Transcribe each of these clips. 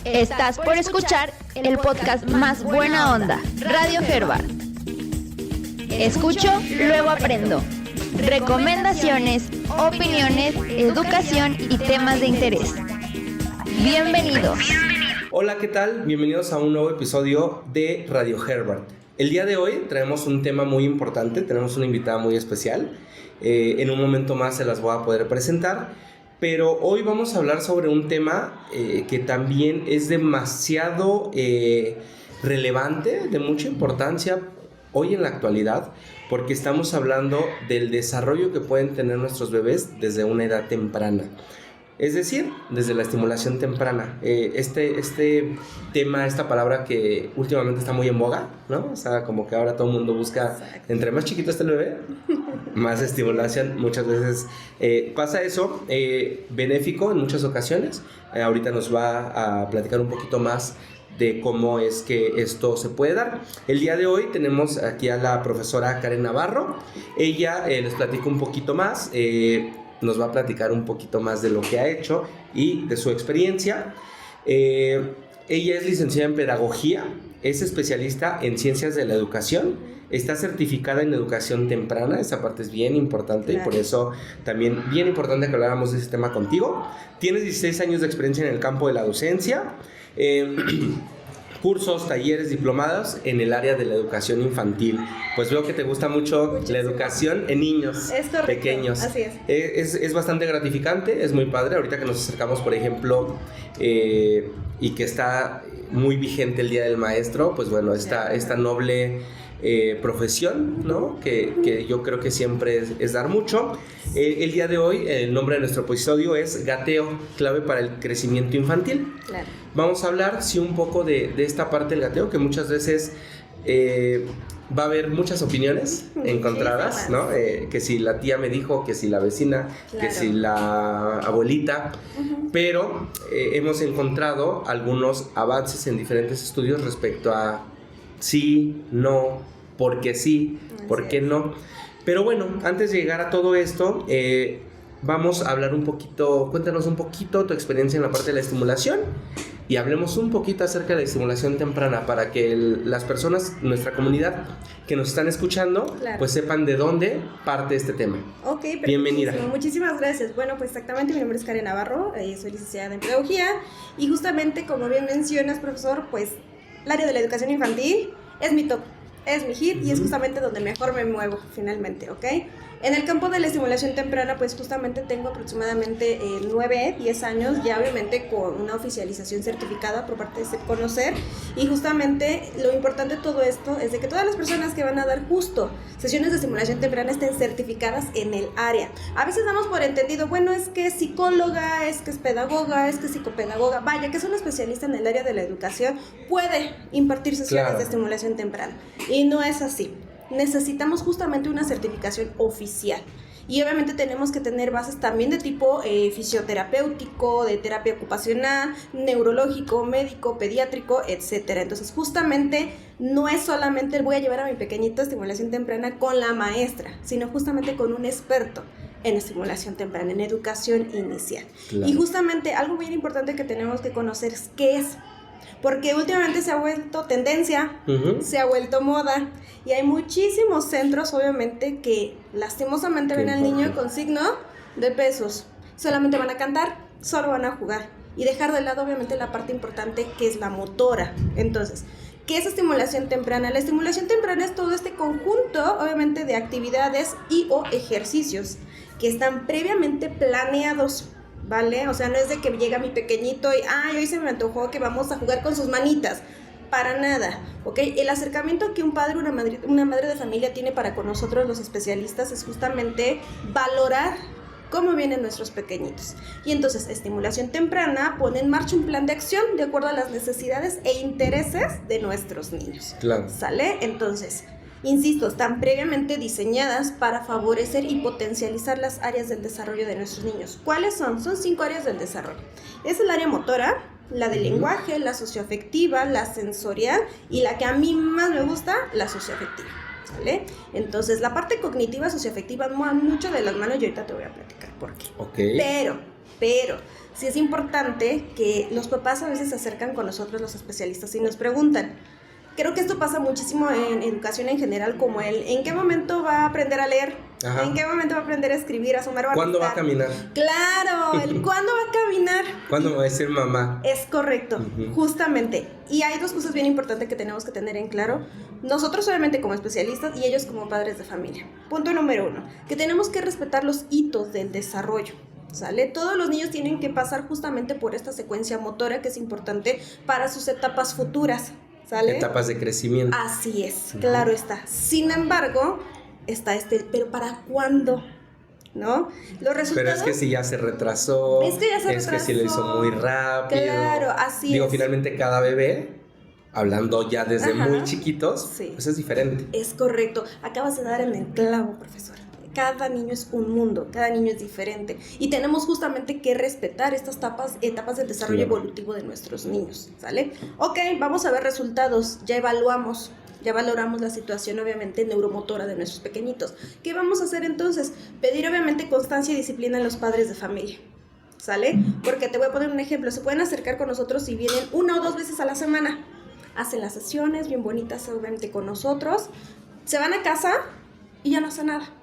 Estás por escuchar el podcast más buena onda, Radio Herbart. Escucho, luego aprendo. Recomendaciones, opiniones, educación y temas de interés. Bienvenidos. Hola, ¿qué tal? Bienvenidos a un nuevo episodio de Radio Herbart. El día de hoy traemos un tema muy importante, tenemos una invitada muy especial. En un momento más se las voy a poder presentar, pero hoy vamos a hablar sobre un tema que también es demasiado relevante, de mucha importancia hoy en la actualidad, porque estamos hablando del desarrollo que pueden tener nuestros bebés desde una edad temprana. Es decir, desde la estimulación temprana. Este tema, esta palabra que últimamente está muy en boga, ¿no? O sea, como que ahora todo el mundo busca, entre más chiquito esté el bebé, más estimulación. Muchas veces pasa eso, benéfico en muchas ocasiones. Ahorita nos va a platicar un poquito más de cómo es que esto se puede dar. El día de hoy tenemos aquí a la profesora Karen Navarro. Ella les platico un poquito más, nos va a platicar un poquito más de lo que ha hecho y de su experiencia. Ella es licenciada en Pedagogía, es especialista en Ciencias de la Educación, está certificada en Educación Temprana, esa parte es bien importante, claro. Y por eso también bien importante que habláramos de ese tema contigo. Tienes 16 años de experiencia en el campo de la docencia, cursos, talleres, diplomados en el área de la educación infantil. Pues veo que te gusta mucho la educación en niños pequeños. Así es. Es bastante gratificante, es muy padre. Ahorita que nos acercamos, por ejemplo, y que está muy vigente el Día del Maestro, pues bueno, esta noble profesión, ¿no? Que yo creo que siempre es dar mucho. El día de hoy, el nombre de nuestro episodio es Gateo, clave para el crecimiento infantil. Claro. Vamos a hablar, sí, un poco de esta parte del gateo, que muchas veces va a haber muchas opiniones encontradas, sí, ¿no? Que si la tía me dijo, que si la vecina, claro, que si la abuelita, pero hemos encontrado algunos avances en diferentes estudios respecto a sí, no, por qué sí, por qué no. Pero bueno, antes de llegar a todo esto, vamos a hablar un poquito, cuéntanos un poquito tu experiencia en la parte de la estimulación y hablemos un poquito acerca de la estimulación temprana para que las personas, nuestra comunidad que nos están escuchando, claro, pues sepan de dónde parte este tema. Ok, bienvenida. Muchísimas gracias. Bueno, pues exactamente, mi nombre es Karen Navarro, soy licenciada en Pedagogía y justamente, como bien mencionas, profesor, pues el área de la educación infantil es mi top, es mi hit y es justamente donde mejor me muevo finalmente, ¿ok? En el campo de la estimulación temprana, pues justamente tengo aproximadamente 9, 10 años, ya obviamente con una oficialización certificada por parte de Conocer, y justamente lo importante de todo esto es de que todas las personas que van a dar justo sesiones de estimulación temprana estén certificadas en el área. A veces damos por entendido, bueno, es que es psicóloga, es que es pedagoga, es que es psicopedagoga, vaya, que es un especialista en el área de la educación, puede impartir sesiones, claro, de estimulación temprana, y no es así. Necesitamos justamente una certificación oficial y obviamente tenemos que tener bases también de tipo fisioterapéutico, de terapia ocupacional, neurológico, médico, pediátrico, etcétera. Entonces justamente no es solamente voy a llevar a mi pequeñito a estimulación temprana con la maestra, sino justamente con un experto en estimulación temprana, en educación inicial. Claro. Y justamente algo bien importante que tenemos que conocer es qué es. Porque últimamente se ha vuelto tendencia, se ha vuelto moda y hay muchísimos centros obviamente que lastimosamente ven al niño con signo de pesos. Solamente van a cantar, solo van a jugar y dejar de lado obviamente la parte importante que es la motora. Entonces, ¿qué es estimulación temprana? La estimulación temprana es todo este conjunto obviamente de actividades y o ejercicios que están previamente planeados, ¿vale? O sea, no es de que llega mi pequeñito y hoy se me antojó que vamos a jugar con sus manitas. Para nada, ¿ok? El acercamiento que un padre o una madre de familia tiene para con nosotros los especialistas es justamente valorar cómo vienen nuestros pequeñitos. Y entonces, estimulación temprana pone en marcha un plan de acción de acuerdo a las necesidades e intereses de nuestros niños. Claro. ¿Sale? Entonces, insisto, están previamente diseñadas para favorecer y potencializar las áreas del desarrollo de nuestros niños. ¿Cuáles son? Son 5 áreas del desarrollo. Es el área motora, la del lenguaje, la socioafectiva, la sensorial y la que a mí más me gusta, la socioafectiva. ¿Sale? Entonces, la parte cognitiva socioafectiva va mucho de las manos y ahorita te voy a platicar por qué. Okay. Pero pero sí es importante que los papás a veces se acercan con nosotros los especialistas y nos preguntan. Creo que esto pasa muchísimo en educación en general, como ¿en qué momento va a aprender a leer? Ajá. ¿En qué momento va a aprender a escribir, a sumar o a ¿Cuándo va a restar? caminar? Claro, ¿cuándo va a caminar? ¿Cuándo me va a decir mamá? Es correcto, justamente. Y hay dos cosas bien importantes que tenemos que tener en claro. Nosotros obviamente como especialistas y ellos como padres de familia. Punto número 1, que tenemos que respetar los hitos del desarrollo. ¿Sale? Todos los niños tienen que pasar justamente por esta secuencia motora que es importante para sus etapas futuras. ¿Sale? Etapas de crecimiento. Así es, claro está. Sin embargo, está pero ¿para cuándo? ¿No? Los resultados... Pero es que si ya se retrasó, es que si lo hizo muy rápido. Claro, así Digo, es. finalmente cada bebé, hablando ya desde Ajá. muy chiquitos, Sí. pues es diferente. Es correcto. Acabas de dar en el clavo, profesor. Cada niño es un mundo, cada niño es diferente y tenemos justamente que respetar estas etapas del desarrollo evolutivo de nuestros niños, ¿sale? Ok, vamos a ver resultados, ya evaluamos, ya valoramos la situación obviamente neuromotora de nuestros pequeñitos. ¿Qué vamos a hacer entonces? Pedir obviamente constancia y disciplina en los padres de familia, ¿sale? Porque te voy a poner un ejemplo, se pueden acercar con nosotros si vienen 1 o 2 veces a la semana, hacen las sesiones bien bonitas obviamente con nosotros, se van a casa y ya no hacen nada.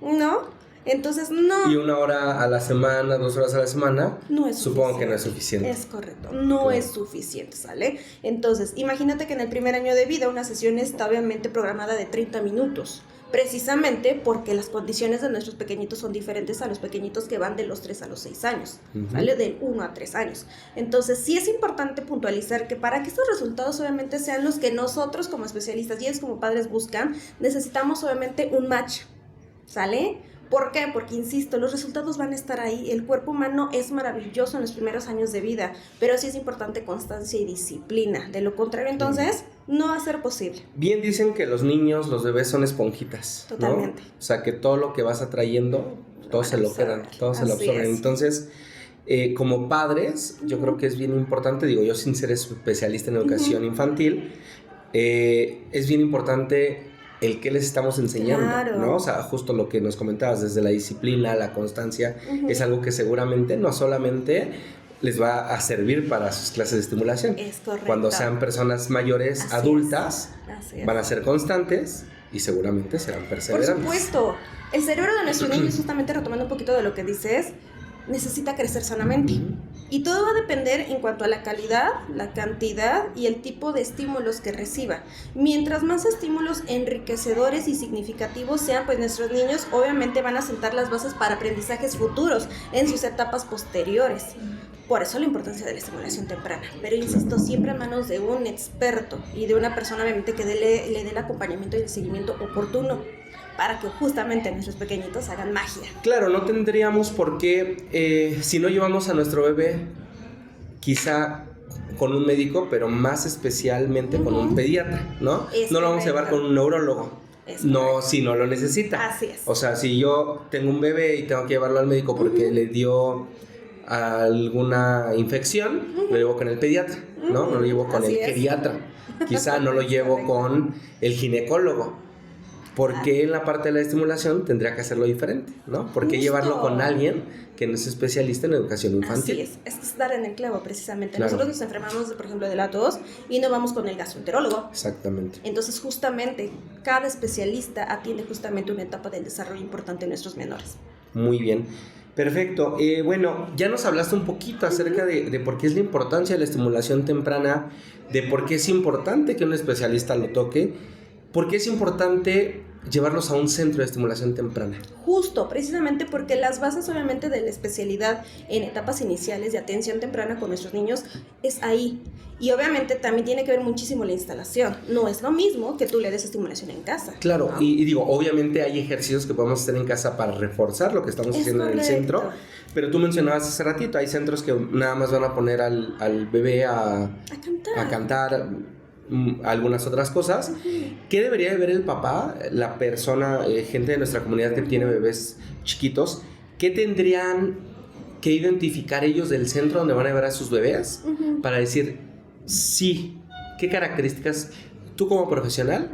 ¿No? Entonces no. Y 1 hora a la semana, 2 horas a la semana, No es supongo que no es suficiente. suficiente. Es correcto, no es suficiente, ¿sale? Entonces, imagínate que en el primer año de vida una sesión está obviamente programada de 30 minutos, precisamente porque las condiciones de nuestros pequeñitos son diferentes a los pequeñitos que van de los 3 a los 6 años, ¿vale? Del 1 a 3 años. Entonces, sí es importante puntualizar que para que estos resultados obviamente sean los que nosotros como especialistas y ellos como padres buscan, necesitamos obviamente un match, ¿sale? ¿Por qué? Porque, insisto, los resultados van a estar ahí. El cuerpo humano es maravilloso en los primeros años de vida, pero sí es importante constancia y disciplina. De lo contrario, entonces, no va a ser posible. Bien dicen que los niños, los bebés son esponjitas, ¿no? Totalmente. O sea, que todo lo que vas atrayendo, todos se lo quedan, todos se lo Así absorben. es. Entonces, como padres, yo creo que es bien importante, digo, yo sin ser especialista en educación infantil, es bien importante el que les estamos enseñando, Claro. ¿no? O sea, justo lo que nos comentabas, desde la disciplina, la constancia, es algo que seguramente no solamente les va a servir para sus clases de estimulación. Es correcto. Cuando sean personas mayores, Así adultas, Así es. van a ser constantes y seguramente serán Por perseverantes. supuesto, el cerebro de nuestros niños, justamente retomando un poquito de lo que dices, necesita crecer sanamente. Y todo va a depender en cuanto a la calidad, la cantidad y el tipo de estímulos que reciba. Mientras más estímulos enriquecedores y significativos sean, pues nuestros niños obviamente van a sentar las bases para aprendizajes futuros en sus etapas posteriores. Por eso la importancia de la estimulación temprana. Pero insisto, siempre en manos de un experto y de una persona obviamente que le dé el acompañamiento y el seguimiento oportuno para que justamente nuestros pequeñitos hagan magia. Claro, no tendríamos por qué, si no llevamos a nuestro bebé, quizá con un médico, pero más especialmente con un pediatra, ¿no? Es no lo vamos a llevar correcto. con un neurólogo. Es No, correcto. si no lo necesita. Así es. O sea, si yo tengo un bebé y tengo que llevarlo al médico porque le dio alguna infección, lo llevo con el pediatra, ¿no? No lo llevo con Así el es. geriatra. Quizá no lo llevo Correcto. con el ginecólogo. Porque en la parte de la estimulación tendría que hacerlo diferente, ¿no? ¿Por qué Justo. llevarlo con alguien que no es especialista en educación infantil? Así es dar en el clavo precisamente. Claro. Nosotros nos enfermamos, por ejemplo, de la tos y no vamos con el gastroenterólogo. Exactamente. Entonces, justamente, cada especialista atiende justamente una etapa del desarrollo importante en nuestros menores. Muy bien. Perfecto. Bueno, ya nos hablaste un poquito acerca de por qué es la importancia de la estimulación temprana, de por qué es importante que un especialista lo toque, por qué es importante llevarlos a un centro de estimulación temprana. Justo, precisamente porque las bases obviamente de la especialidad en etapas iniciales de atención temprana con nuestros niños es ahí. Y obviamente también tiene que ver muchísimo la instalación. No es lo mismo que tú le des estimulación en casa. Claro, ¿no? y digo, obviamente hay ejercicios que podemos hacer en casa para reforzar lo que estamos Es haciendo en el correcto. centro, pero tú mencionabas hace ratito, hay centros que nada más van a poner al bebé a cantar algunas otras cosas. ¿Qué debería de ver el papá, la persona, gente de nuestra comunidad que tiene bebés chiquitos? ¿Qué tendrían que identificar ellos del centro donde van a ver a sus bebés para decir, sí, qué características tú como profesional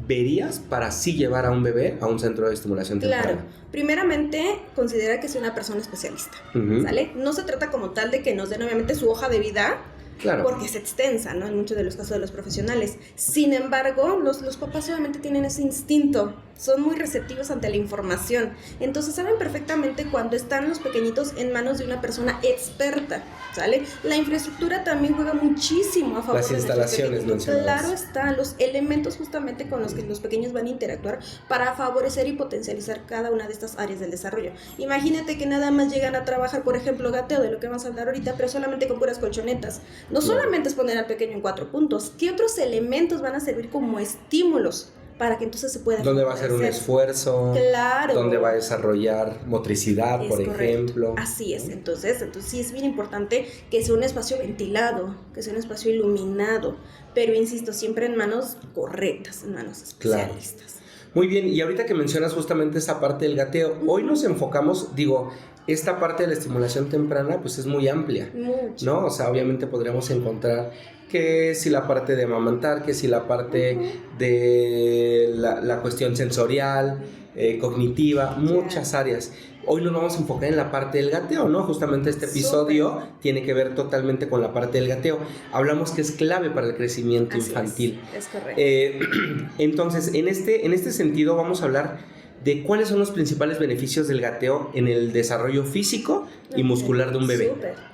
verías para sí llevar a un bebé a un centro de estimulación temprana? Claro. primeramente considera que es una persona especialista, ¿sale? No se trata como tal de que nos den obviamente su hoja de vida, Claro. porque es extensa, ¿no? En muchos de los casos de los profesionales. Sin embargo, los papás obviamente tienen ese instinto, son muy receptivos ante la información. Entonces saben perfectamente cuando están los pequeñitos en manos de una persona experta, ¿sale? La infraestructura también juega muchísimo a favor Las de instalaciones mencionadas. Claro está, los elementos justamente con los que los pequeños van a interactuar para favorecer y potencializar cada una de estas áreas del desarrollo. Imagínate que nada más llegan a trabajar, por ejemplo, gateo, de lo que vamos a hablar ahorita, pero solamente con puras colchonetas. No solamente es poner al pequeño en 4 puntos, ¿qué otros elementos van a servir como estímulos para que entonces se pueda ¿Dónde va a hacer un esfuerzo? Claro. ¿Dónde va a desarrollar motricidad, por ejemplo? Así es, entonces sí es bien importante que sea un espacio ventilado, que sea un espacio iluminado, pero insisto, siempre en manos correctas, en manos especialistas. Claro. Muy bien, y ahorita que mencionas justamente esa parte del gateo, hoy nos enfocamos, esta parte de la estimulación temprana pues es muy amplia, Mucho. ¿no? O sea, obviamente podríamos encontrar que si la parte de amamantar, que si la parte de la cuestión sensorial, cognitiva, muchas áreas. Hoy nos vamos a enfocar en la parte del gateo, ¿no? Justamente este episodio tiene que ver totalmente con la parte del gateo. Hablamos que es clave para el crecimiento infantil. Es correcto. Entonces, en este sentido vamos a hablar de cuáles son los principales beneficios del gateo en el desarrollo físico y muscular de un bebé. Súper.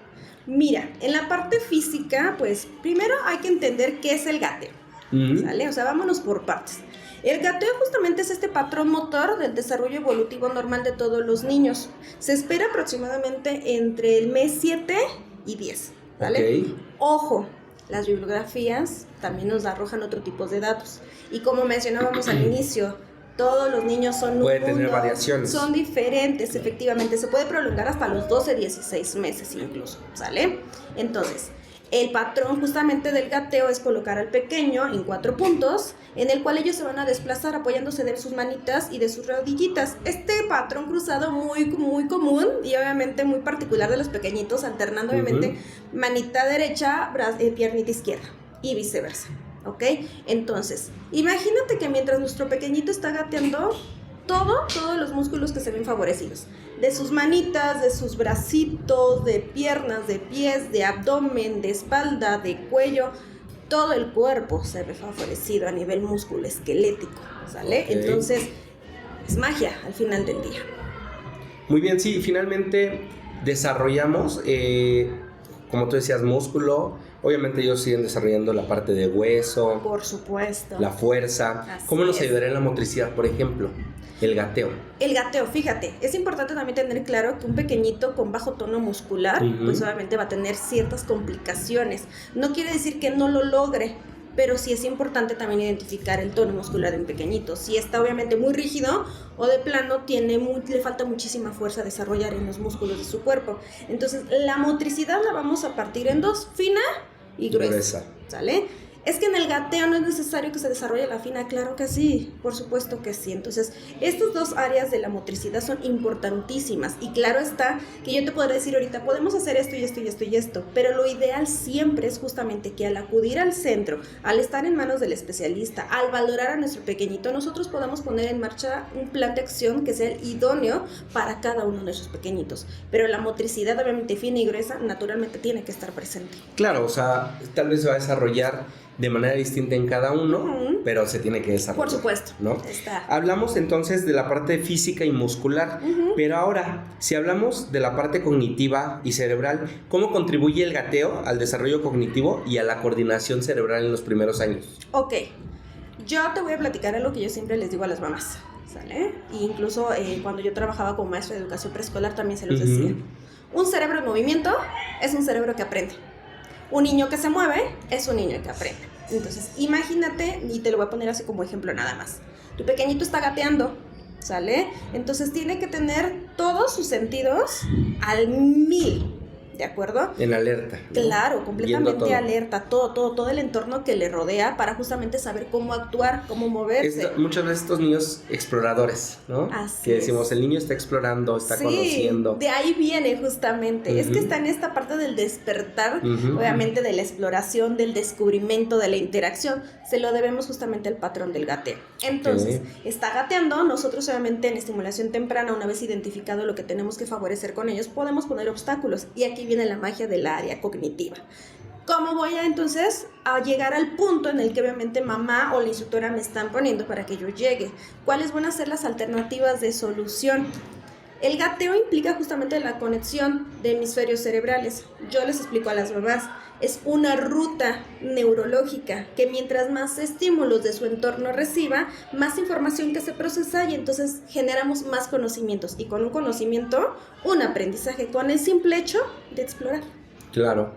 Mira, en la parte física, pues primero hay que entender qué es el gateo, ¿sale? O sea, vámonos por partes. El gateo justamente es este patrón motor del desarrollo evolutivo normal de todos los niños. Se espera aproximadamente entre el mes 7 y 10, ¿vale? Okay. Ojo, las bibliografías también nos arrojan otro tipo de datos. Y como mencionábamos al inicio, todos los niños son puede tener variaciones. Son diferentes, efectivamente. Se puede prolongar hasta los 12, 16 meses incluso, ¿sale? Entonces, el patrón justamente del gateo es colocar al pequeño en 4 puntos, en el cual ellos se van a desplazar apoyándose de sus manitas y de sus rodillitas. Este patrón cruzado muy común y obviamente muy particular de los pequeñitos, alternando obviamente manita derecha, piernita izquierda y viceversa. ¿Ok? Entonces, imagínate que mientras nuestro pequeñito está gateando, todos los músculos que se ven favorecidos, de sus manitas, de sus bracitos, de piernas, de pies, de abdomen, de espalda, de cuello, todo el cuerpo se ve favorecido a nivel músculo esquelético, ¿sale? Okay. Entonces, es magia al final del día. Muy bien, sí, finalmente desarrollamos, como tú decías, músculo. Obviamente ellos siguen desarrollando la parte de hueso. Por supuesto. La fuerza. Así ¿Cómo nos es. ayudará en la motricidad, por ejemplo? El gateo. El gateo, fíjate, es importante también tener claro que un pequeñito con bajo tono muscular, pues obviamente va a tener ciertas complicaciones. No quiere decir que no lo logre, pero sí es importante también identificar el tono muscular de un pequeñito. Si está obviamente muy rígido o de plano le falta muchísima fuerza a desarrollar en los músculos de su cuerpo. Entonces, la motricidad la vamos a partir en dos, fina y gruesa. ¿Sale? Es que en el gateo no es necesario que se desarrolle la fina, claro que sí, por supuesto que sí. Entonces, estas dos áreas de la motricidad son importantísimas y claro está que yo te podré decir ahorita, podemos hacer esto y esto y esto y esto, pero lo ideal siempre es justamente que al acudir al centro, al estar en manos del especialista, al valorar a nuestro pequeñito, nosotros podamos poner en marcha un plan de acción que sea el idóneo para cada uno de nuestros pequeñitos. Pero la motricidad, obviamente fina y gruesa, naturalmente tiene que estar presente. Claro, o sea, tal vez se va a desarrollar de manera distinta en cada uno, pero se tiene que desarrollar. Por supuesto, ¿no? Está. Hablamos entonces de la parte física y muscular, pero ahora, si hablamos de la parte cognitiva y cerebral, ¿cómo contribuye el gateo al desarrollo cognitivo y a la coordinación cerebral en los primeros años? Ok, yo te voy a platicar algo que yo siempre les digo a las mamás, ¿sale? E incluso cuando yo trabajaba como maestra de educación preescolar también se los decía. Un cerebro en movimiento es un cerebro que aprende. Un niño que se mueve es un niño que aprende. Entonces, imagínate, y te lo voy a poner así como ejemplo nada más. Tu pequeñito está gateando, ¿sale? Entonces tiene que tener todos sus sentidos al 1000. ¿de acuerdo? En alerta, ¿no? Claro, completamente todo. alerta, todo el entorno que le rodea para justamente saber cómo actuar, cómo moverse. Muchas veces estos niños exploradores, ¿no? Así que decimos, es. el niño está explorando, está conociendo. De ahí viene justamente, es que está en esta parte del despertar, obviamente de la exploración, del descubrimiento, de la interacción, se lo debemos justamente al patrón del gateo. Entonces, está gateando, nosotros obviamente en estimulación temprana, una vez identificado lo que tenemos que favorecer con ellos, podemos poner obstáculos, y aquí viene la magia del área cognitiva. ¿Cómo voy a entonces a llegar al punto en el que obviamente mamá o la instructora me están poniendo para que yo llegue? ¿Cuáles van a ser las alternativas de solución? El gateo implica justamente la conexión de hemisferios cerebrales. Yo les explico a las mamás, es una ruta neurológica que mientras más estímulos de su entorno reciba, más información que se procesa y entonces generamos más conocimientos. Y con un conocimiento, un aprendizaje con el simple hecho de explorar. Claro.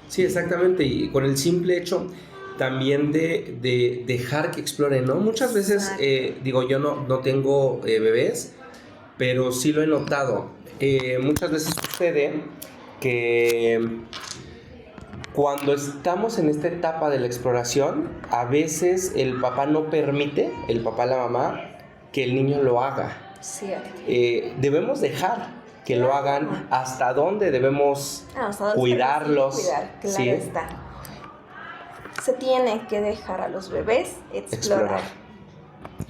Sí, exactamente. Y con el simple hecho también de dejar que exploren, ¿no? Muchas veces, yo no tengo bebés, pero sí lo he notado. Muchas veces sucede que cuando estamos en esta etapa de la exploración, a veces el papá no permite, el papá, la mamá, que el niño lo haga. Cierto. Debemos dejar que lo hagan. ¿Hasta dónde debemos cuidarlos? Cuidar, claro, ¿sí? está. Se tiene que dejar a los bebés explorar.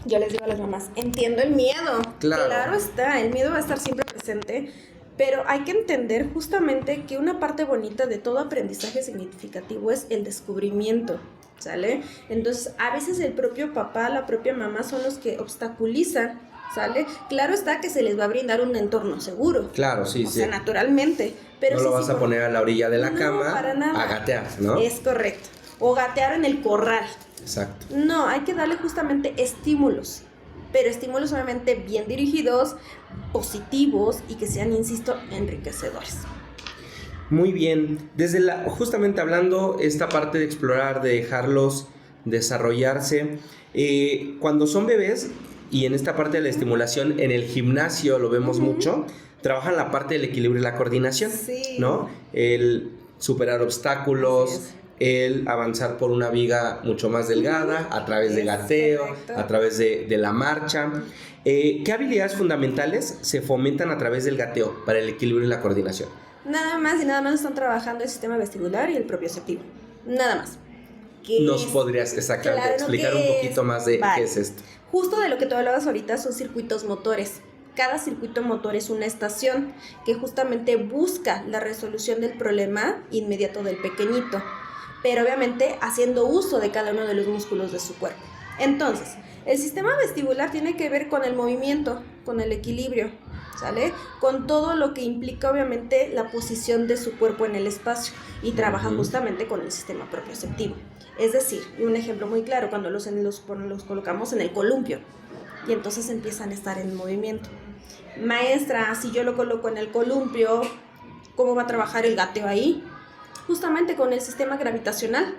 Yo les digo a las mamás, entiendo el miedo. Claro está, el miedo va a estar siempre presente, pero hay que entender justamente que una parte bonita de todo aprendizaje significativo es el descubrimiento, ¿sale? Entonces, a veces el propio papá, la propia mamá son los que obstaculizan, ¿sale? Claro está que se les va a brindar un entorno seguro. Claro, sí. O sea, naturalmente. Pero no lo vas a poner a la orilla de la cama para nada. a gatear, ¿no? Es correcto. O gatear en el corral. Exacto. No, hay que darle justamente estímulos, pero estímulos obviamente bien dirigidos, positivos y que sean, insisto, enriquecedores. Muy bien. Justamente hablando esta parte de explorar, de dejarlos desarrollarse, cuando son bebés, y en esta parte de la estimulación, en el gimnasio lo vemos mucho, trabajan la parte del equilibrio y la coordinación, ¿no? El superar obstáculos, el avanzar por una viga mucho más delgada, a través de gateo, a través de la marcha. ¿Qué habilidades fundamentales se fomentan a través del gateo para el equilibrio y la coordinación? Nada más están trabajando el sistema vestibular y el propioceptivo. Nada más. ¿Nos podrías exactamente explicar un poquito más de qué es esto? Justo de lo que tú hablabas ahorita son circuitos motores. Cada circuito motor es una estación que justamente busca la resolución del problema inmediato del pequeñito, pero obviamente haciendo uso de cada uno de los músculos de su cuerpo. Entonces, el sistema vestibular tiene que ver con el movimiento, con el equilibrio, ¿sale? Con todo lo que implica obviamente la posición de su cuerpo en el espacio y trabaja justamente con el sistema propioceptivo. Es decir, un ejemplo muy claro, cuando los colocamos en el columpio y entonces empiezan a estar en movimiento. Maestra, si yo lo coloco en el columpio, ¿cómo va a trabajar el gateo ahí? Justamente con el sistema gravitacional.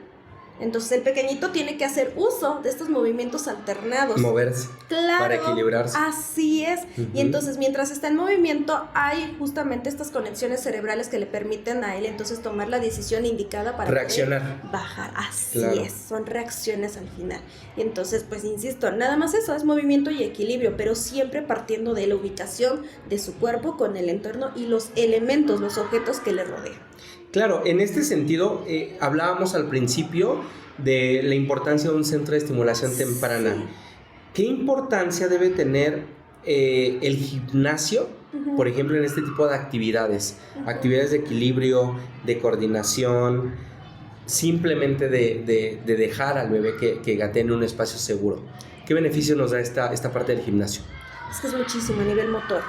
Entonces el pequeñito tiene que hacer uso de estos movimientos alternados. Moverse. Claro, para equilibrarse. Así es. Y entonces mientras está en movimiento hay justamente estas conexiones cerebrales que le permiten a él entonces tomar la decisión indicada para reaccionar. Bajar. Así es, son reacciones al final. Y entonces pues insisto, nada más eso, es movimiento y equilibrio, pero siempre partiendo de la ubicación de su cuerpo con el entorno y los elementos, los objetos que le rodean. Claro, en este sentido, hablábamos al principio de la importancia de un centro de estimulación temprana. Sí. ¿Qué importancia debe tener el gimnasio, por ejemplo, en este tipo de actividades? Actividades de equilibrio, de coordinación, simplemente de dejar al bebé que gatee en un espacio seguro. ¿Qué beneficio nos da esta parte del gimnasio? Es que es muchísimo a nivel motor.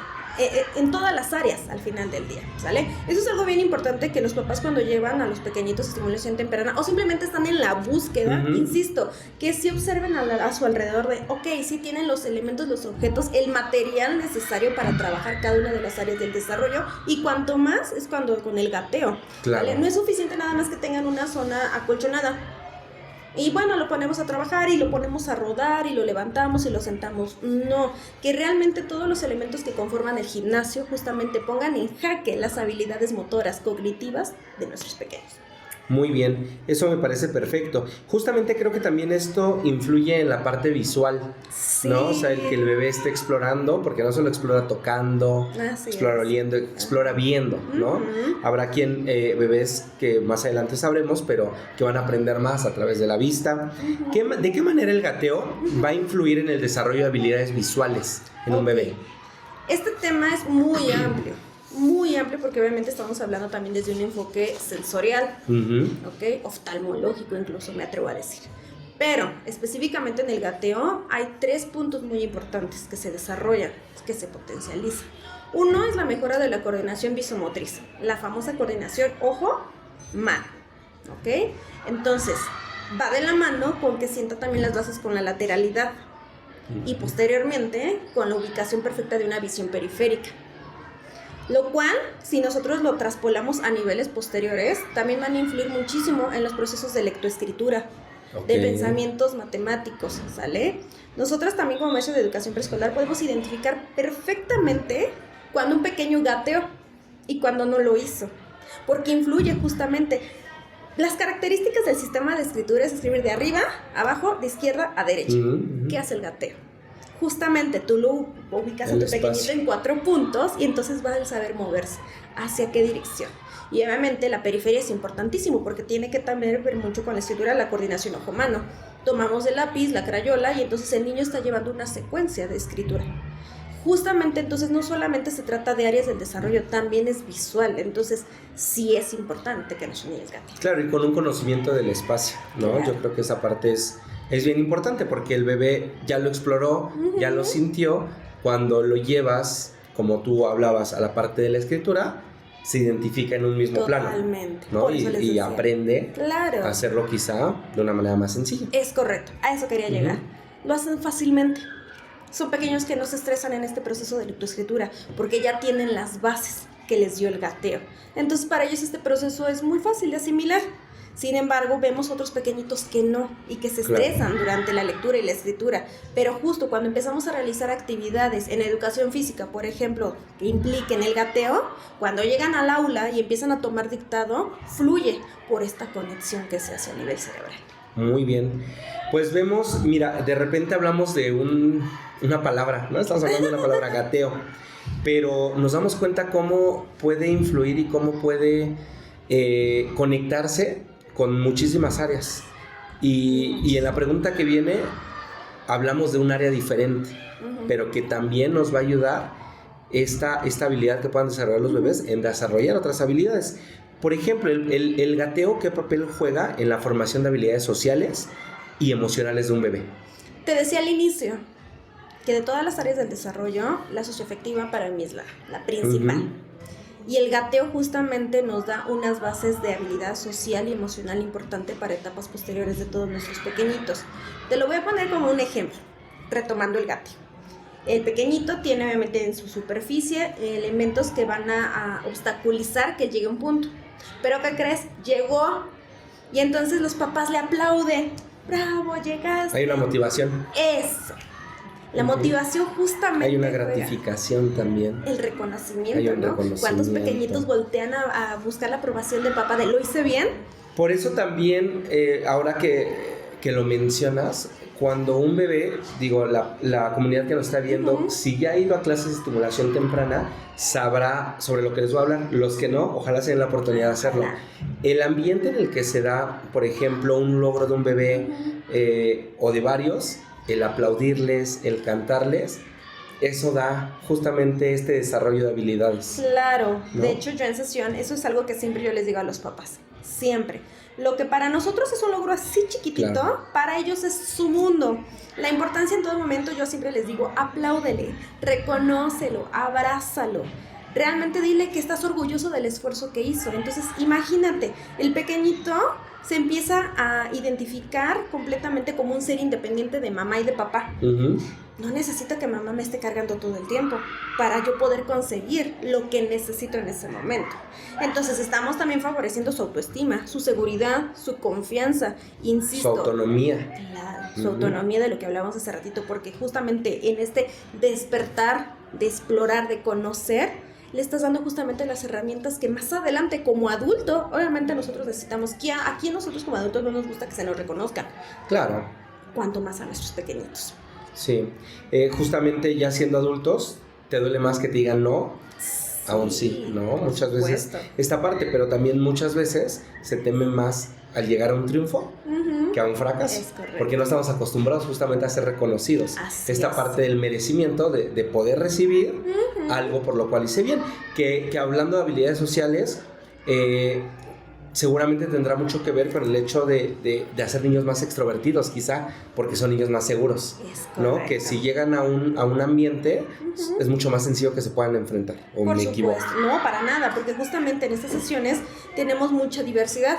En todas las áreas al final del día, ¿sale? Eso es algo bien importante que los papás cuando llevan a los pequeñitos a estimulación temprana o simplemente están en la búsqueda, insisto, que sí observen a su alrededor de, sí tienen los elementos, los objetos, el material necesario para trabajar cada una de las áreas del desarrollo y cuanto más es cuando con el gateo, ¿vale? No es suficiente nada más que tengan una zona acolchonada. Y bueno, lo ponemos a trabajar y lo ponemos a rodar y lo levantamos y lo sentamos. No, que realmente todos los elementos que conforman el gimnasio justamente pongan en jaque las habilidades motoras, cognitivas de nuestros pequeños. Muy bien, eso me parece perfecto. Justamente creo que también esto influye en la parte visual, Sí. ¿no? O sea, el que el bebé esté explorando, porque no solo explora tocando, Así explora es. oliendo, explora viendo, ¿no? Ujú. Habrá bebés que más adelante sabremos, pero que van a aprender más a través de la vista. ¿De qué manera el gateo va a influir en el desarrollo de habilidades visuales en un Ok. bebé? Este tema es muy amplio porque obviamente estamos hablando también desde un enfoque sensorial, Ujú. ¿ok? Oftalmológico incluso me atrevo a decir. Pero específicamente en el gateo hay 3 puntos muy importantes que se desarrollan, que se potencializan. Uno es la mejora de la coordinación visomotriz, la famosa coordinación ojo-mano, ¿ok? Entonces, va de la mano con que sienta también las bases con la lateralidad y posteriormente con la ubicación perfecta de una visión periférica. Lo cual, si nosotros lo traspolamos a niveles posteriores, también van a influir muchísimo en los procesos de lectoescritura, de Ok. pensamientos matemáticos, ¿sale? Nosotros también como maestros de educación preescolar podemos identificar perfectamente cuando un pequeño gateó y cuando no lo hizo, porque influye justamente. Las características del sistema de escritura es escribir de arriba, abajo, de izquierda a derecha. Ujú. ¿Qué hace el gateo? Justamente tú lo ubicas a El tu pequeñito espacio. en 4 puntos y entonces va a saber moverse. ¿Hacia qué dirección? Y obviamente la periferia es importantísimo porque tiene que también ver mucho con la escritura, la coordinación ojo-mano. Tomamos el lápiz, la crayola y entonces el niño está llevando una secuencia de escritura. Justamente entonces no solamente se trata de áreas del desarrollo, también es visual. Entonces sí es importante que los niños gaten. Claro, y con un conocimiento del espacio, ¿no? Claro. Yo creo que esa parte es bien importante porque el bebé ya lo exploró, ya lo sintió. Cuando lo llevas, como tú hablabas, a la parte de la escritura, se identifica en un mismo plano, Totalmente. ¿no? Por eso les Y decía. aprende Claro. a hacerlo quizá de una manera más sencilla. Es correcto, a eso quería llegar. Ujú. Lo hacen fácilmente. Son pequeños que no se estresan en este proceso de lectoescritura porque ya tienen las bases que les dio el gateo. Entonces para ellos este proceso es muy fácil de asimilar. Sin embargo, vemos otros pequeñitos que no y que se Claro. estresan durante la lectura y la escritura. Pero justo cuando empezamos a realizar actividades en educación física, por ejemplo, que impliquen el gateo, cuando llegan al aula y empiezan a tomar dictado, fluye por esta conexión que se hace a nivel cerebral. Muy bien. Pues vemos, mira, de repente hablamos de una palabra, ¿no? Estamos hablando de una palabra, gateo, pero nos damos cuenta cómo puede influir y cómo puede conectarse con muchísimas áreas. Y en la pregunta que viene, hablamos de un área diferente, pero que también nos va a ayudar esta habilidad que puedan desarrollar los bebés en desarrollar otras habilidades. Por ejemplo, el gateo, ¿qué papel juega en la formación de habilidades sociales y emocionales de un bebé? Te decía al inicio que de todas las áreas del desarrollo, la socioafectiva para mí es la principal. Ujú. Y el gateo justamente nos da unas bases de habilidad social y emocional importante para etapas posteriores de todos nuestros pequeñitos. Te lo voy a poner como un ejemplo, retomando el gateo. El pequeñito tiene obviamente en su superficie elementos que van a obstaculizar que llegue a un punto. Pero ¿qué crees? Llegó y entonces los papás le aplauden. ¡Bravo, llegaste! Hay una motivación, Eso. La Ujú. motivación justamente hay una juega. gratificación también. El reconocimiento, Hay un ¿no? reconocimiento. ¿Cuántos pequeñitos voltean a buscar la aprobación de papá de lo hice bien? Por eso también, ahora que lo mencionas, cuando un bebé, digo, la comunidad que nos está viendo, Ujú. si ya ha ido a clases de estimulación temprana, sabrá sobre lo que les voy a hablar. Los que no, ojalá se den la oportunidad de hacerlo. Ojalá. El ambiente en el que se da, por ejemplo, un logro de un bebé o de varios, el aplaudirles, el cantarles, eso da justamente este desarrollo de habilidades. Claro, ¿No? de hecho yo en sesión, eso es algo que siempre yo les digo a los papás, siempre. Lo que para nosotros es un logro así chiquitito, Claro. para ellos es su mundo. La importancia en todo momento, yo siempre les digo, apláudele, reconócelo, abrázalo. Realmente dile que estás orgulloso del esfuerzo que hizo. Entonces, imagínate, el pequeñito se empieza a identificar completamente como un ser independiente de mamá y de papá. Ujú. no necesito que mamá me esté cargando todo el tiempo para yo poder conseguir lo que necesito en ese momento. Entonces estamos también favoreciendo su autoestima, su seguridad, su confianza, insisto. Su autonomía. Claro, su autonomía, de lo que hablábamos hace ratito, porque justamente en este despertar, de explorar, de conocer, le estás dando justamente las herramientas que más adelante como adulto, obviamente nosotros necesitamos, que aquí nosotros como adultos no nos gusta que se nos reconozcan. Claro. Cuanto más a nuestros pequeñitos. Sí, justamente ya siendo adultos, te duele más que te digan no, aún sí, ¿no? Muchas veces esta parte, pero también muchas veces se teme más al llegar a un triunfo que a un fracaso, porque no estamos acostumbrados justamente a ser reconocidos. Esta parte del merecimiento, de poder recibir algo por lo cual hice bien, que hablando de habilidades sociales, seguramente tendrá mucho que ver con el hecho de hacer niños más extrovertidos, quizá porque son niños más seguros, ¿no? Que si llegan a un ambiente, es mucho más sencillo que se puedan enfrentar. ¿O por me supuesto, equivoco? no, para nada, porque justamente en estas sesiones tenemos mucha diversidad.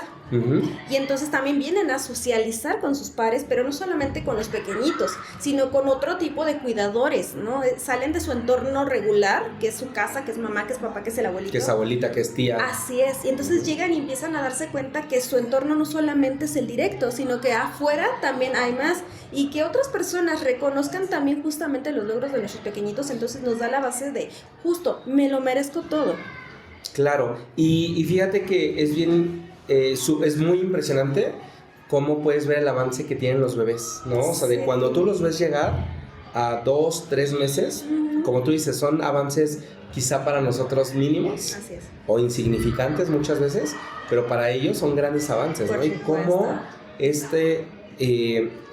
Y entonces también vienen a socializar con sus pares, pero no solamente con los pequeñitos, sino con otro tipo de cuidadores, ¿no? Salen de su entorno regular, que es su casa, que es mamá, que es papá, que es el abuelito. Que es abuelita, que es tía. Así es, y entonces llegan y empiezan a darse cuenta que su entorno no solamente es el directo, sino que afuera también hay más, y que otras personas reconozcan también justamente los logros de nuestros pequeñitos, entonces nos da la base de, justo, me lo merezco todo. Claro, y fíjate que es bien, es muy impresionante cómo puedes ver el avance que tienen los bebés, ¿no? O sea, de cuando tú los ves llegar a 2, 3 meses, como tú dices, son avances quizá para nosotros mínimos o insignificantes muchas veces, pero para ellos son grandes avances, ¿no? Y cómo este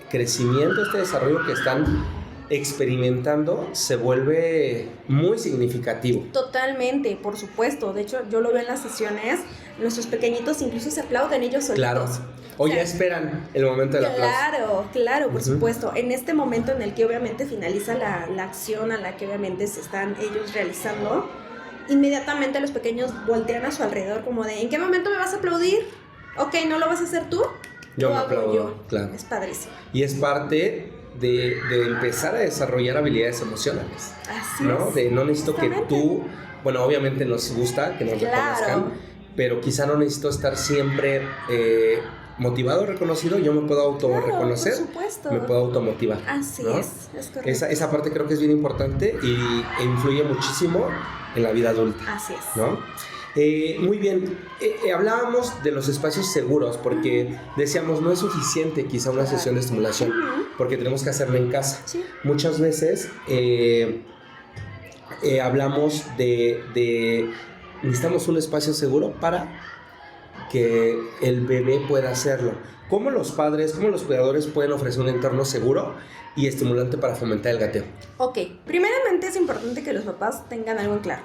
crecimiento, este desarrollo que están experimentando se vuelve muy significativo. Totalmente, por supuesto. De hecho, yo lo veo en las sesiones. Nuestros pequeñitos incluso se aplauden ellos solitos. Claro. O ya esperan el momento del aplauso. Claro, por supuesto. En este momento en el que obviamente finaliza la acción a la que obviamente se están ellos realizando, inmediatamente los pequeños voltean a su alrededor como de, ¿en qué momento me vas a aplaudir? Ok, ¿no lo vas a hacer tú? Yo me aplaudo, claro. Es padrísimo. Y es parte de empezar a desarrollar habilidades emocionales. Así ¿no? es. De no necesito que tú, bueno, obviamente nos gusta que nos reconozcan, pero quizá no necesito estar siempre motivado o reconocido. Yo me puedo autorreconocer, me puedo automotivar. Así ¿no? es correcto. Esa parte creo que es bien importante e influye muchísimo en la vida adulta. Así es. ¿No? Muy bien, hablábamos de los espacios seguros porque decíamos no es suficiente quizá una sesión de estimulación porque tenemos que hacerlo en casa. Muchas veces hablamos de necesitamos un espacio seguro para que el bebé pueda hacerlo. ¿Cómo los padres, cómo los cuidadores pueden ofrecer un entorno seguro y estimulante para fomentar el gateo? Ok, primeramente es importante que los papás tengan algo en claro.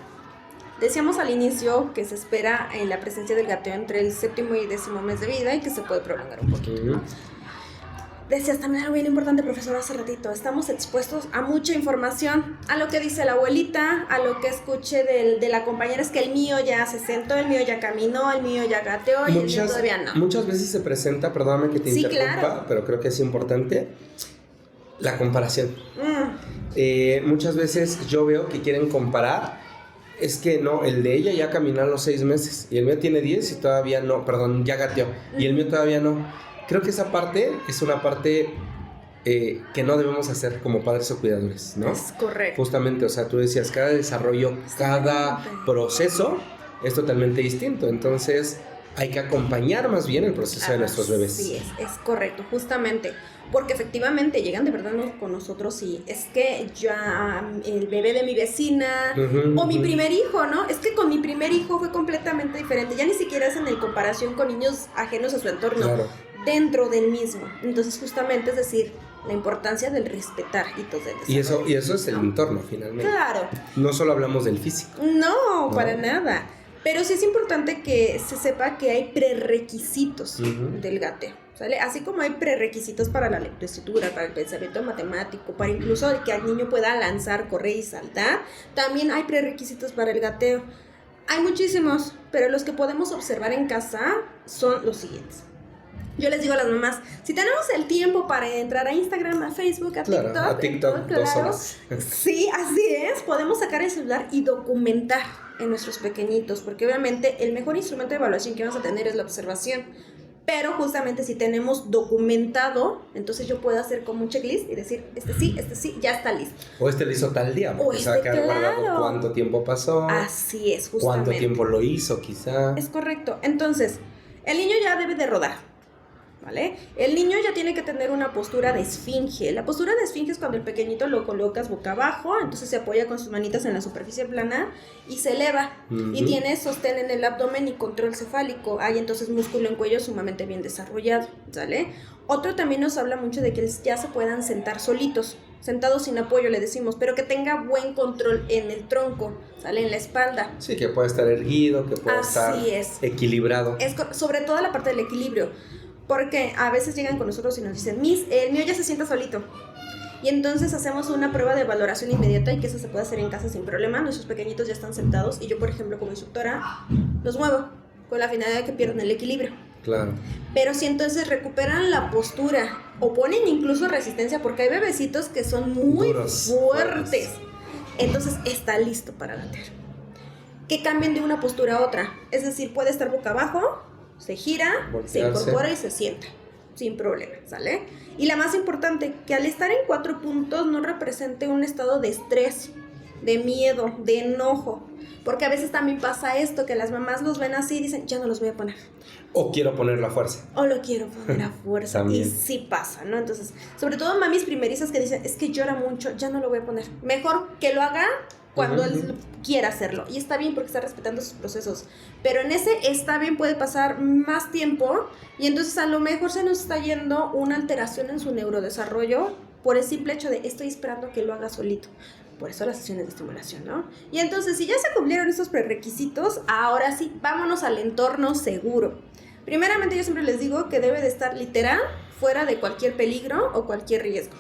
Decíamos al inicio que se espera en la presencia del gateo entre el 7º y 10º mes de vida y que se puede prolongar un poquito. Decías también algo bien importante, profesor, hace ratito. Estamos expuestos a mucha información, a lo que dice la abuelita, a lo que escuché de la compañera, es que el mío ya se sentó, el mío ya caminó, el mío ya gateó y el mío todavía no. Muchas veces se presenta, perdóname que te interrumpa, claro, pero creo que es importante, la comparación. Muchas veces yo veo que quieren comparar. Es que no, el de ella ya caminó a los 6 meses y el mío tiene 10 y todavía no, perdón, ya gateó y el mío todavía no. Creo que esa parte es una parte que no debemos hacer como padres o cuidadores, ¿no? Es correcto. Justamente, o sea, tú decías, cada desarrollo, cada proceso es totalmente distinto, entonces hay que acompañar más bien el proceso de nuestros bebés. Sí, es correcto, justamente, porque efectivamente llegan de verdad con nosotros y es que ya el bebé de mi vecina o mi primer hijo, ¿no? Es que con mi primer hijo fue completamente diferente, ya ni siquiera es en el comparación con niños ajenos a su entorno, claro, dentro del mismo. Entonces justamente es decir, la importancia del respetar hitos del desarrollo. Y eso es el entorno finalmente. Claro. No solo hablamos del físico. No, para nada. Pero sí es importante que se sepa que hay prerequisitos del gateo, ¿sale? Así como hay prerequisitos para la lectoescritura, para el pensamiento matemático, para incluso el que el niño pueda lanzar, correr y saltar, también hay prerequisitos para el gateo. Hay muchísimos, pero los que podemos observar en casa son los siguientes. Yo les digo a las mamás, si tenemos el tiempo para entrar a Instagram, a Facebook, a Claro, TikTok, a TikTok, claro, 2 horas. sí, así es, podemos sacar el celular y documentar en nuestros pequeñitos, porque obviamente el mejor instrumento de evaluación que vamos a tener es la observación, pero justamente si tenemos documentado, entonces yo puedo hacer como un checklist y decir, este sí, ya está listo. O lo hizo tal día, porque se va a quedar guardado cuánto tiempo pasó. Así es, justamente. Cuánto tiempo lo hizo, quizá. Es correcto. Entonces, el niño ya debe de rodar, ¿vale? El niño ya tiene que tener una postura de esfinge. La postura de esfinge es cuando el pequeñito lo colocas boca abajo, entonces se apoya con sus manitas en la superficie plana y se eleva. Y tiene sostén en el abdomen y control cefálico. Hay entonces músculo en cuello sumamente bien desarrollado, ¿sale? Otro también nos habla mucho de que ya se puedan sentar solitos, sentados sin apoyo le decimos, pero que tenga buen control en el tronco, ¿sale? En la espalda. Sí, que pueda estar erguido, que pueda estar equilibrado. Sobre todo la parte del equilibrio. Porque a veces llegan con nosotros y nos dicen, Miss, el mío ya se sienta solito. Y entonces hacemos una prueba de valoración inmediata y que eso se puede hacer en casa sin problema. Nuestros pequeñitos ya están sentados y yo, por ejemplo, como instructora, los muevo con la finalidad de que pierdan el equilibrio. Claro. Pero si entonces recuperan la postura o ponen incluso resistencia, porque hay bebecitos que son muy duros, fuertes, entonces está listo para gatear. Que cambien de una postura a otra. Es decir, puede estar boca abajo, se gira, se incorpora y se sienta, sin problema, ¿sale? Y la más importante, que al estar en 4 puntos no represente un estado de estrés, de miedo, de enojo. Porque a veces también pasa esto, que las mamás los ven así y dicen, ya no los voy a poner. O quiero ponerlo a fuerza. O lo quiero poner a fuerza. Y sí pasa, ¿no? Entonces, sobre todo mamis primerizas que dicen, es que llora mucho, ya no lo voy a poner. Mejor que lo haga cuando él quiera hacerlo. Y está bien porque está respetando sus procesos. Pero en ese está bien puede pasar más tiempo y entonces a lo mejor se nos está yendo una alteración en su neurodesarrollo por el simple hecho de estoy esperando que lo haga solito. Por eso las sesiones de estimulación, ¿no? Y entonces si ya se cumplieron esos prerequisitos, ahora sí, vámonos al entorno seguro. Primeramente yo siempre les digo que debe de estar literal fuera de cualquier peligro o cualquier riesgo.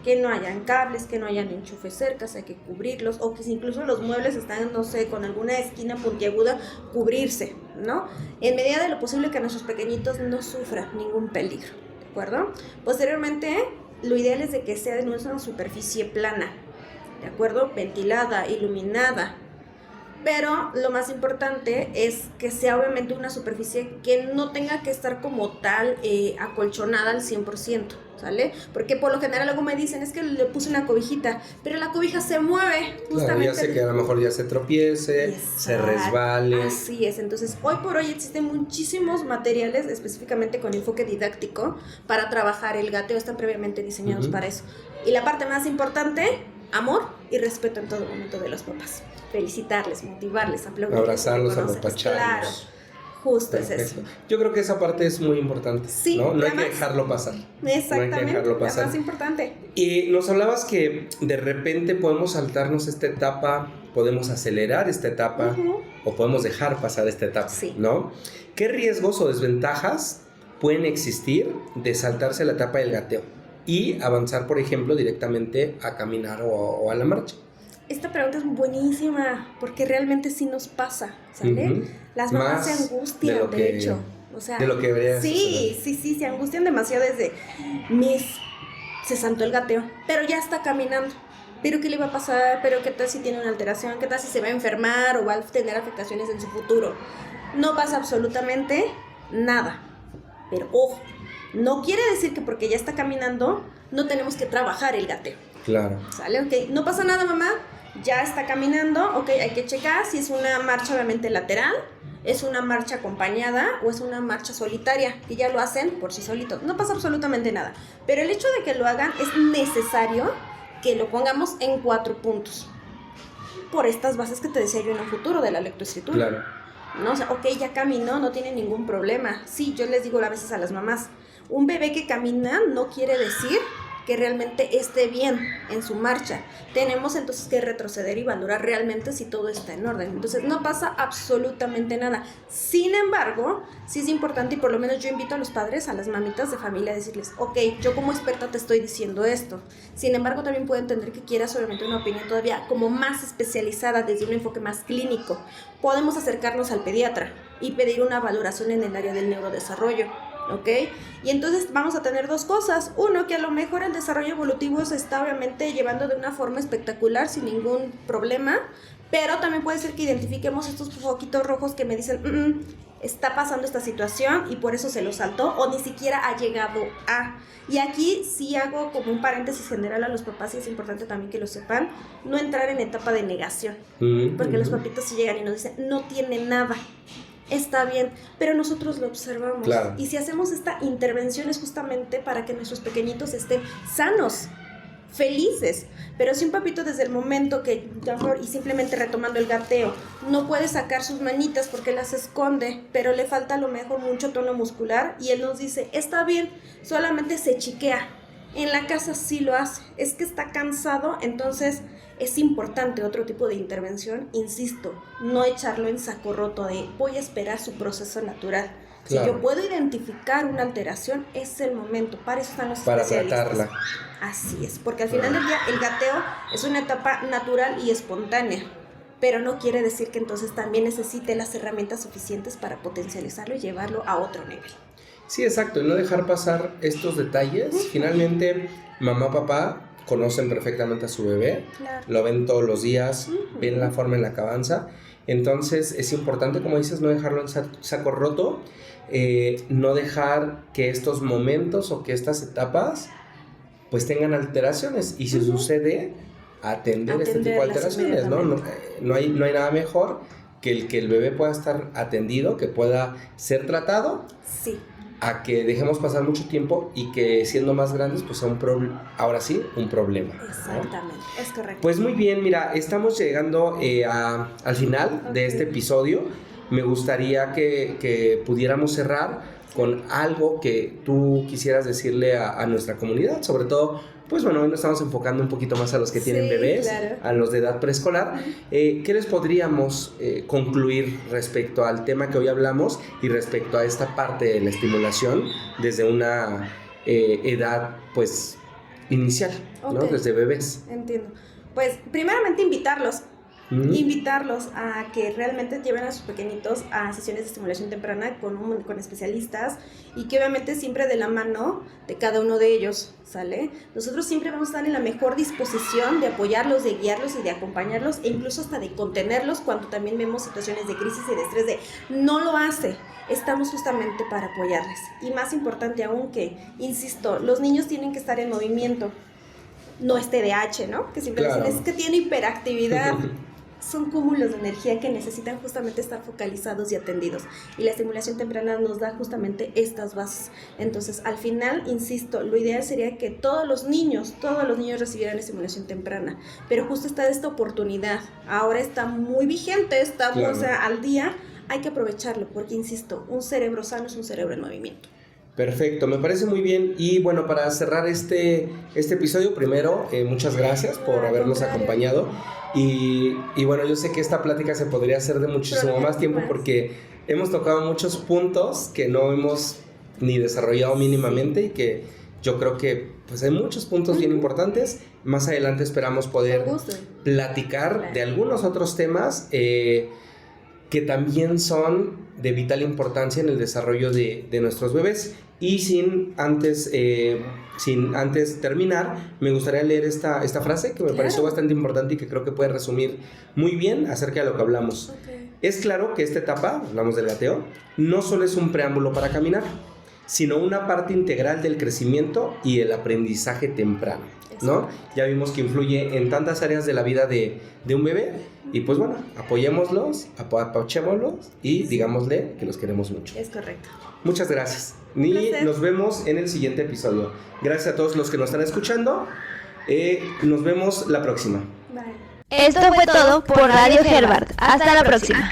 Que no hayan cables, que no hayan enchufes cercas, hay que cubrirlos, o que si incluso los muebles están, no sé, con alguna esquina puntiaguda, cubrirse, ¿no? En medida de lo posible que nuestros pequeñitos no sufran ningún peligro, ¿de acuerdo? Posteriormente, lo ideal es de que sea en una superficie plana, ¿de acuerdo? Ventilada, iluminada. Pero lo más importante es que sea obviamente una superficie que no tenga que estar como tal acolchonada al 100%, ¿sale? Porque por lo general luego me dicen, es que le puse una cobijita, pero la cobija se mueve justamente. Claro, ya sé que a lo mejor ya se tropiece, se resbale. Así es, entonces hoy por hoy existen muchísimos materiales específicamente con enfoque didáctico para trabajar el gateo, están previamente diseñados para eso. Y la parte más importante, amor y respeto en todo momento de los papás. Felicitarles, motivarles, aplaudirles, abrazarlos, apapacharlos. Claro, justo. Perfecto. Es eso. Yo creo que esa parte es muy importante, sí, ¿no? No hay que dejarlo pasar. Exactamente, no hay que dejarlo pasar. La más importante. Y nos hablabas que de repente podemos saltarnos esta etapa, podemos acelerar esta etapa o podemos dejar pasar esta etapa, ¿no? ¿Qué riesgos o desventajas pueden existir de saltarse la etapa del gateo y avanzar, por ejemplo, directamente a caminar o a la marcha? Esta pregunta es buenísima, porque realmente sí nos pasa, ¿sale? Las mamás se angustian, de hecho. O sea, de lo que debería sí, se angustian demasiado desde, se saltó el gateo, pero ya está caminando. ¿Pero qué le va a pasar? ¿Pero qué tal si tiene una alteración? ¿Qué tal si se va a enfermar o va a tener afectaciones en su futuro? No pasa absolutamente nada. Pero ojo, no quiere decir que porque ya está caminando no tenemos que trabajar el gateo. Claro. ¿Sale? Ok, no pasa nada, mamá. Ya está caminando, ok, hay que checar si es una marcha obviamente lateral, es una marcha acompañada o es una marcha solitaria, que ya lo hacen por sí solitos. No pasa absolutamente nada. Pero el hecho de que lo hagan es necesario que lo pongamos en 4 puntos. Por estas bases que te decía yo en el futuro de la lectoescritura. Claro. ¿No? O sea, ok, ya caminó, no tiene ningún problema. Sí, yo les digo a veces a las mamás, un bebé que camina no quiere decir que realmente esté bien en su marcha. Tenemos entonces que retroceder y valorar realmente si todo está en orden. Entonces no pasa absolutamente nada. Sin embargo, sí es importante, y por lo menos yo invito a los padres, a las mamitas de familia a decirles, ok, yo como experta te estoy diciendo esto. Sin embargo, también puedo entender que quieras obviamente una opinión todavía como más especializada desde un enfoque más clínico. Podemos acercarnos al pediatra y pedir una valoración en el área del neurodesarrollo. ¿ok? Y entonces vamos a tener dos cosas. Uno, que a lo mejor el desarrollo evolutivo se está obviamente llevando de una forma espectacular, sin ningún problema, pero también puede ser que identifiquemos estos foquitos rojos que me dicen, está pasando esta situación y por eso se lo saltó o ni siquiera ha llegado a. Y aquí sí hago como un paréntesis general a los papás y es importante también que lo sepan, no entrar en etapa de negación, porque los papitos sí llegan y nos dicen, no tiene nada. Está bien, pero nosotros lo observamos. Claro. Y si hacemos esta intervención es justamente para que nuestros pequeñitos estén sanos, felices. Pero si un papito desde el momento que, y simplemente retomando el gateo, no puede sacar sus manitas porque las esconde, pero le falta a lo mejor mucho tono muscular y él nos dice, está bien, solamente se chiquea. En la casa sí lo hace, es que está cansado, entonces es importante otro tipo de intervención, insisto, no echarlo en saco roto de voy a esperar su proceso natural. Claro. Si yo puedo identificar una alteración, es el momento, para eso están los especialistas. Para tratarla. Así es, porque al final del día el gateo es una etapa natural y espontánea, pero no quiere decir que entonces también necesite las herramientas suficientes para potencializarlo y llevarlo a otro nivel. Sí, exacto, y no dejar pasar estos detalles. Finalmente, mamá, papá conocen perfectamente a su bebé, claro. Lo ven todos los días, ven la forma en la que avanza. Entonces es importante, como dices, no dejarlo en saco roto, no dejar que estos momentos o que estas etapas pues tengan alteraciones. Y si sucede, atender este tipo de alteraciones, ¿no? No hay nada mejor que el bebé pueda estar atendido, que pueda ser tratado. Sí. A que dejemos pasar mucho tiempo y que siendo más grandes pues sea un problema. Exactamente, ¿no? Es correcto. Pues muy bien, mira, estamos llegando al final de este episodio. Me gustaría que pudiéramos cerrar con algo que tú quisieras decirle a nuestra comunidad, sobre todo, pues bueno, hoy nos estamos enfocando un poquito más a los que tienen bebés, claro. A los de edad preescolar. ¿Qué les podríamos concluir respecto al tema que hoy hablamos y respecto a esta parte de la estimulación desde una edad, pues, inicial, ¿no? Desde bebés. Entiendo. Pues, primeramente invitarlos a que realmente lleven a sus pequeñitos a sesiones de estimulación temprana con especialistas y que obviamente siempre de la mano de cada uno de ellos, ¿sale? Nosotros siempre vamos a estar en la mejor disposición de apoyarlos, de guiarlos y de acompañarlos e incluso hasta de contenerlos cuando también vemos situaciones de crisis y de estrés de no lo hace. Estamos justamente para apoyarles. Y más importante aún que, insisto, los niños tienen que estar en movimiento, no es TDAH, ¿no? Que siempre dicen, es que tiene hiperactividad. Son cúmulos de energía que necesitan justamente estar focalizados y atendidos. Y la estimulación temprana nos da justamente estas bases. Entonces, al final, insisto, lo ideal sería que todos los niños recibieran estimulación temprana. Pero justo está esta oportunidad. Ahora está muy vigente, estamos al día. Hay que aprovecharlo porque, insisto, un cerebro sano es un cerebro en movimiento. Perfecto, me parece muy bien. Y bueno, para cerrar este episodio, primero, muchas gracias por habernos acompañado. Y bueno, yo sé que esta plática se podría hacer de muchísimo más tiempo porque hemos tocado muchos puntos que no hemos ni desarrollado mínimamente y que yo creo que pues hay muchos puntos bien importantes. Más adelante esperamos poder platicar de algunos otros temas que también son de vital importancia en el desarrollo de nuestros bebés. Y sin antes terminar, me gustaría leer esta frase que me pareció bastante importante y que creo que puede resumir muy bien acerca de lo que hablamos. Es claro que esta etapa, hablamos del gateo, no solo es un preámbulo para caminar, sino una parte integral del crecimiento y el aprendizaje temprano, ¿no? Ya vimos que influye en tantas áreas de la vida de un bebé. Y pues bueno, apoyémoslos, apapachémoslos y digámosle que los queremos mucho. Es correcto. Muchas gracias. Y nos vemos en el siguiente episodio. Gracias a todos los que nos están escuchando. Nos vemos la próxima. Bye. Esto fue todo por Radio Herbart. Hasta la próxima.